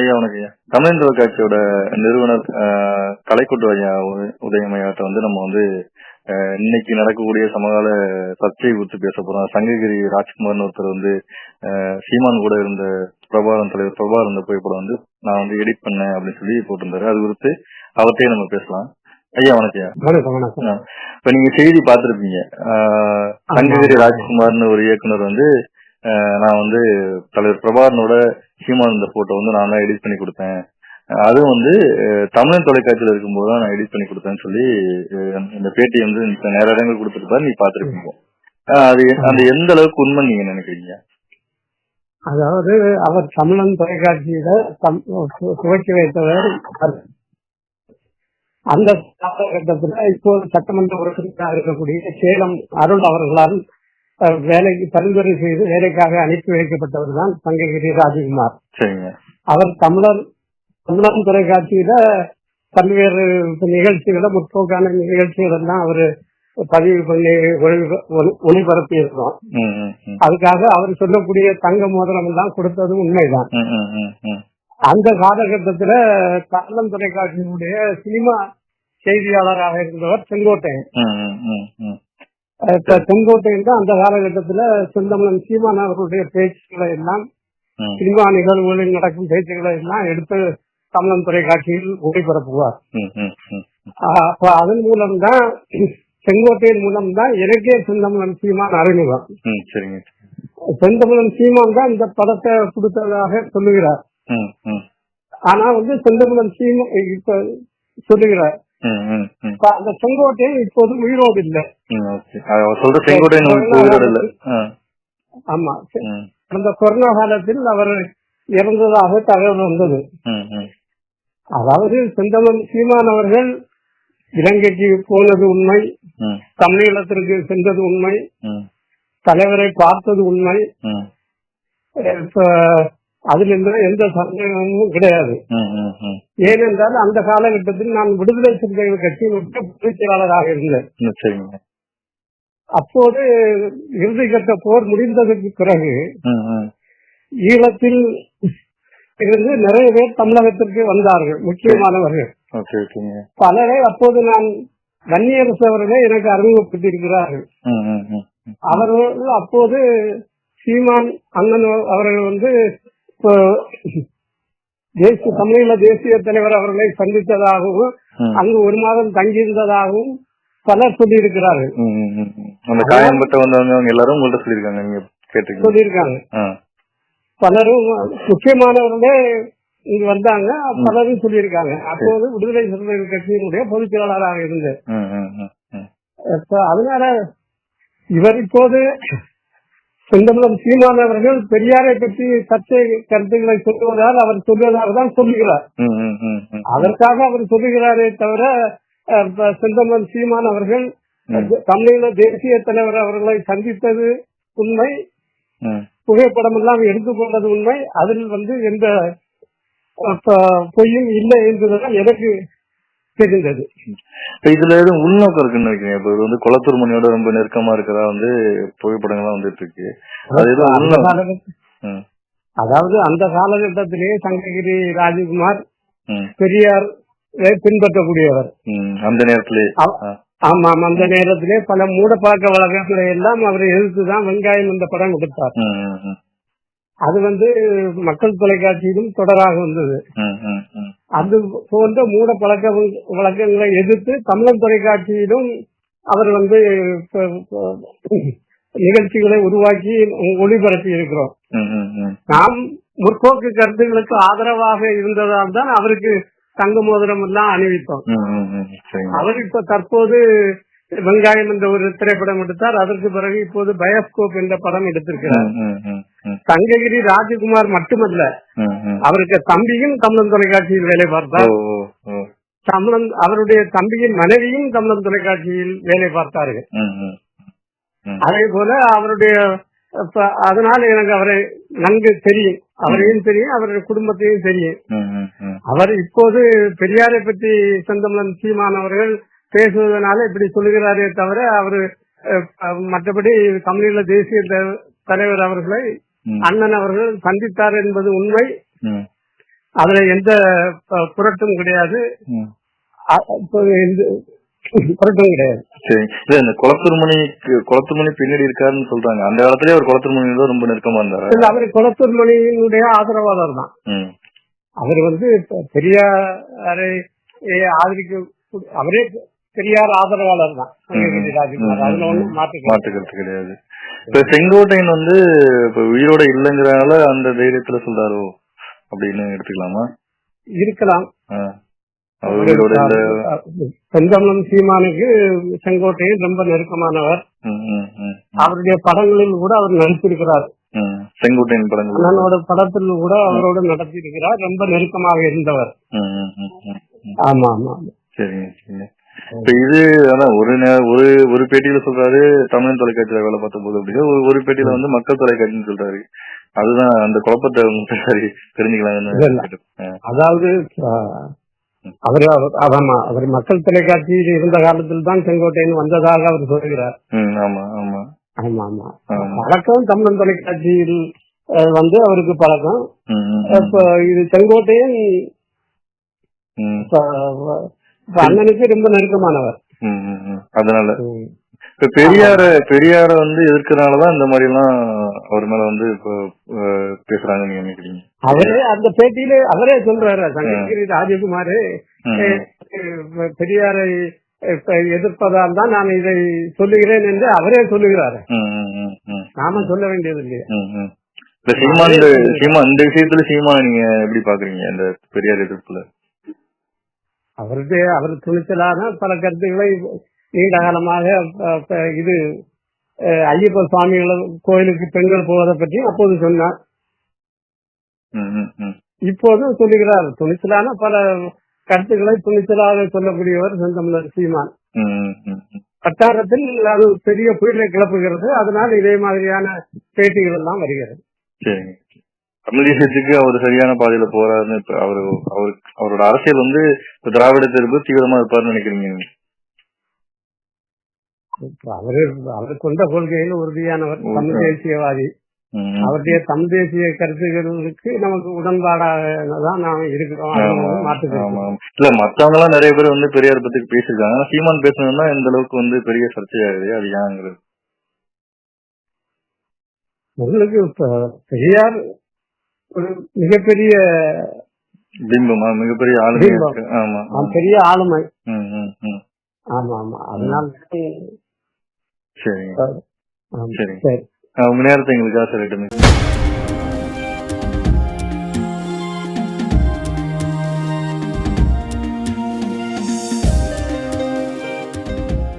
ஐயா வணக்கம் ஐயா. தமிழ் தொலைக்காட்சியோட நிறுவனர் கலைக்குட்டு ஐயா உதயம் ஐயாட்ட நம்ம இன்னைக்கு நடக்கக்கூடிய சமகால சர்ச்சை குறித்து பேச போறோம். சங்ககிரி ராஜ்குமார்னு ஒருத்தர் சீமான் கூட இருந்த தலைவர் பிரபாகர் இருந்த புகைப்படம் நான் எடிட் பண்ணேன் அப்படின்னு சொல்லி போட்டிருந்தாரு. அது குறித்து அவர்கிட்டயே நம்ம பேசலாம். ஐயா வணக்கம். இப்ப நீங்க செய்தி பார்த்திருப்பீங்க. சங்ககிரி ராஜ்குமார்னு ஒரு இயக்குனர் நான் தலைவர் பிரபாகரனோட சீமான் இந்த போட்டோ நான் தான் எடிட் பண்ணி கொடுத்தேன். அதுவும் தமிழ் தொலைக்காட்சியில இருக்கும்போது தான் நான் எடிட் பண்ணி கொடுத்தேன்னு சொல்லி இந்த பேட்டி நேர இடங்கள் கொடுத்துருப்பாரு. நீ பாத்துருப்பீங்க. அது அந்த எந்த அளவுக்கு உண்மை நீங்க நினைக்கிறீங்க? அதாவது அவர் தமிழன் தொலைக்காட்சியில துவக்கி வைத்தவர். அந்த காலகட்டத்தில் இப்போது சட்டமன்ற உறுப்பினராக இருக்கக்கூடிய சேலம் அருள் அவர்களால் வேலைக்கு பரிந்துரை செய்து வேலைக்காக அனுப்பி வைக்கப்பட்டவர் தான் சங்ககிரி ராஜகுமார். அவர் தமிழன் தொலைக்காட்சியில பல்வேறு நிகழ்ச்சிகளை முற்போக்கான நிகழ்ச்சிகள் எல்லாம் அவரு பதிவு பண்ணி ஒளிபரப்பி இருக்கோம். அதுக்காக அவர் சொல்லக்கூடிய தங்க மோதிரம் எல்லாம் கொடுத்தது உண்மைதான். அந்த காலகட்டத்துல தமிழன் தொலைக்காட்சியினுடைய சினிமா செய்தியாளராக இருந்தவர் செங்கோட்டையன். செங்கோட்டையன் தான் அந்த காலகட்டத்துல செந்தமிழன் சீமான் அவர்களுடைய பேச்சுக்களை எல்லாம், சினிமா நிகழ்வுகளில் நடக்கும் பேச்சுக்களை எல்லாம் எடுத்து தமிழன் தொலைக்காட்சியில் ஒளிபரப்புவார். அப்ப அதன் மூலம்தான், செங்கோட்டையின் மூலம்தான் எனக்கே செந்தமிழன் சீமான் அறிமுகம். செந்தமிழன் சீமான் தான் இந்த படத்தை கொடுத்ததாக சொல்லுகிறார். ஆனா செந்தமிழன் சீமான் இப்ப சொல்லுகிறார். அந்த செங்கோட்டையன் இப்போது உயிரோடு இல்லை. ஆமா, அந்த கொரோனா காலத்தில் அவர் இறந்ததாக தகவல் வந்தது. அதாவது செந்தமிழன் சீமான் அவர்கள் இலங்கைக்கு போனது உண்மை, தமிழீழத்திற்கு சென்றது உண்மை, தலைவரை பார்த்தது உண்மை. அதில் எந்த சந்தேகமும் கிடையாது. ஏனென்றால் அந்த காலகட்டத்தில் நான் விடுதலை சிறுத்தைகள் கட்சியினுடைய பொதுச் செயலாளராக இருந்தேன். அப்போது இறுதிக்கட்ட போர் முடிந்ததற்கு பிறகு ஈழத்தில் இருந்து நிறைய பேர் தமிழகத்திற்கு வந்தார்கள், முக்கியமானவர்கள். பலரை அப்போது நான் வன்னியரசு அவர்களே எனக்கு அறிமுகப்படுத்தியிருக்கிறார்கள். அவர்கள் அப்போது சீமான் அண்ணன் அவர்கள் தமிழீழ தேசிய தலைவர் அவர்களை சந்தித்ததாகவும் அங்கு ஒரு மாதம் தங்கியிருந்ததாகவும் பலர் சொல்லியிருக்கிறார்கள். சொல்லியிருக்காங்க. பலரும் முக்கியமானவர்களே இங்கு வந்தாங்க, பலரும் சொல்லியிருக்காங்க. அப்போது விடுதலை சிறுத்தைகள் கட்சியினுடைய பொதுச் செயலாளராக இருந்தேன். அதனால இவர் இப்போது செந்தமிழன் சீமான் அவர்கள் பெரியாரை பற்றி சர்ச்சை கருத்துக்களை சொல்லுவதால் அவர் சொல்வதாக தான் சொல்லுகிறார். அதற்காக அவர் சொல்லுகிறாரே தவிர செந்தமிழன் சீமான் அவர்கள் தமிழீழ தேசிய தலைவர் அவர்களை சந்தித்தது உண்மை, புகைப்படம் எல்லாம் எடுத்துக்கொண்டது உண்மை. அதில் எந்த பொய்யும் இல்லை என்பதுதான் எனக்கு தெரிந்தது. இதுல எதுவும் உள்நோக்கம் இருக்குன்னு நினைக்கிறேன். இப்ப இது குளத்தூர் மணியோட ரொம்ப நெருக்கமா இருக்கிறதா புகைப்படங்கள்லாம் வந்துட்டு இருக்கு. அதாவது அந்த காலகட்டத்திலேயே சங்ககிரி ராஜகுமார் பெரியார் பின்பற்றக்கூடியவர். அந்த நேரத்திலே ஆமாம், அந்த நேரத்திலே பல மூடப்பழக்க வழக்கங்களை எல்லாம் அவரை எதிர்த்துதான் வெங்காயம் இந்த படம் கொடுத்தார். அது மக்கள் தொலைக்காட்சியிலும் தொடராக வந்தது. அது போன்ற மூட பழக்க வழக்கங்களை எதிர்த்து தமிழன் தொலைக்காட்சியிலும் அவர் நிகழ்ச்சிகளை உருவாக்கி ஒளிபரப்பி இருக்கிறோம். நாம் முற்போக்கு கருத்துக்களுக்கு ஆதரவாக இருந்ததால் தான் அவருக்கு தங்க மோதிரம் எல்லாம் அணிவித்தோம். அவர் இப்ப தற்போது வெங்காயம் என்ற ஒரு திரைப்படம் எடுத்தார். அதற்கு பிறகு இப்போது பயோஸ்கோப் என்ற படம் எடுத்திருக்கிறார். சங்ககிரி ராஜகுமார் மட்டுமல்ல, அவருக்கு தம்பியும் தமிழன் தொலைக்காட்சியில் வேலை பார்த்தார். அவருடைய தம்பியின் மனைவியும் தமிழன் தொலைக்காட்சியில் வேலை பார்த்தார்கள். அதே போல அவருடைய, அதனால எனக்கு அவரை நன்கு தெரியும், அவரையும் தெரியும், அவருடைய குடும்பத்தையும் தெரியும். அவர் இப்போது பெரியாரை பற்றி செந்தமிழன் சீமான் அவர்கள் பேசுவதனால இப்படி சொல்லுகிறாரே தவிர அவரு மற்றபடி தமிழீழ தேசிய தலைவர் அவர்களை அண்ணன் அவர்கள் சந்தித்தார் என்பது உண்மை. அதுல எந்த புரட்டும் கிடையாது, புரட்டும் கிடையாது. சரி, இல்ல இந்த குளத்தூர்மணி பின்னாடி இருக்காருன்னு சொல்றாங்க. அந்த காலத்திலேயே ஒரு குளத்தூர்மணி தான் ரொம்ப நெருக்கமா இருந்தாரு. இல்ல, அவரு குளத்தூர்மணியினுடைய ஆதரவாளர் தான். அவர் பெரியாரை ஆதரிக்க, அவரே பெரியார் ஆதரவாளர் தான் சங்ககிரி ராஜ்குமார். அதுல ஒண்ணும் மாற்றுக்கிறது கிடையாது. இப்ப செங்கோட்டையன் இப்ப உயிரோட இல்லைங்கிறனால அந்த தைரியத்துல சொல்றாரோ அப்படின்னு எடுத்துக்கலாமா? இருக்கலாம். செந்தமிழன் சீமானுக்கு செங்கோட்டையன் ரொம்ப நெருக்கமானவர். அவருடைய படங்களில் கூட அவர் நடித்திருக்கிறார். செங்கோட்டையன் படங்கள் படத்தில் கூட அவரோடு நடத்தியிருக்கிறார். ரொம்ப நெருக்கமாக இருந்தவர். ஆமா ஆமா. சரிங்க. இப்ப இது அதான் ஒரு பேட்டியில சொல்றாரு தமிழ் தொலைக்காட்சியில வேலை பார்த்த போது அப்படின்னா, ஒரு பேட்டியில மக்கள் தொலைக்காட்சின்னு சொல்றாரு. அதுதான் அந்த குழப்பத்தை சரி தெரிஞ்சுக்கலாம். அதாவது அவர் மக்கள் தொலைக்காட்சியில் இருந்த காலத்தில் தான் செங்கோட்டையன் வந்ததாக அவர் சொல்கிறார். ஆமா ஆமா ஆமா ஆமா. பழக்கம் தமிழ் தொலைக்காட்சியில் அவருக்கு பழக்கம். இப்ப இது செங்கோட்டையன் அண்ணனுக்கு ரொம்ப நெருக்கமானவர். அதனால இப்ப பெரியார எதிர்க்கிறதுனாலதான் இந்த மாதிரி எல்லாம் அவர் மேல இப்ப பேசுறாங்க நீங்க நினைக்கிறீங்க? அவரே அந்த பேட்டியில அவரே சொல்றாரு, சங்ககிரி ராஜகுமார் பெரியாரை எதிர்ப்பதால் தான் நான் இதை சொல்லுகிறேன் என்று அவரே சொல்லுகிறாரு. நாம சொல்ல வேண்டியது இல்லையா? இந்த விஷயத்துல சீமான் நீங்க எப்படி பாக்குறீங்க இந்த பெரியார் எதிர்ப்புல? அவர் துணிச்சலான பல கருத்துக்களை நீண்ட காலமாக இது ஐயப்ப சுவாமிகள் கோயிலுக்கு பெண்கள் போவதை பற்றி அப்போது சொன்னார். இப்போதும் சொல்லுகிறார். துணிச்சலான பல கருத்துக்களை துணிச்சலாக சொல்லக்கூடியவர் செந்தமிழர் சீமான். வட்டாரத்தில் அது பெரிய புயலை கிளப்புகிறது. அதனால் இதே மாதிரியான பேட்டிகள் எல்லாம் வருகிறது. தமிழ் தேசியத்துக்கு அவர் சரியான பாதையில போறாருன்னு அவரோட அரசியல் திராவிட தேர்வு தீவிரமா இருப்பாருன்னு நினைக்கிறீங்க? அவர் கொண்ட கொள்கையில் உறுதியானவர், தமிழ் தேசியவாதி. அவருடைய தமிழ் தேசிய கருத்துக்களுக்கு நமக்கு உடன்பாடாக தான் நாம இருக்கிறோம். இல்ல மத்தவங்க எல்லாம் நிறைய பேர் பெரியார் பத்தி பேசிருக்காங்க. ஆனா சீமான் பேசணும்னா இந்த அளவுக்கு பெரிய சர்ச்சையாகுது. அது ஏங்கிறது உங்களுக்கு பெரியார் ஒரு மிகப்பெரிய பிம்பமா, மிகப்பெரிய ஆளுமை, பெரிய ஆளுமை. ஆமா ஆமா. அதனால சரி, உங்க நேரத்தை எங்களுக்காக சொல்லிட்டு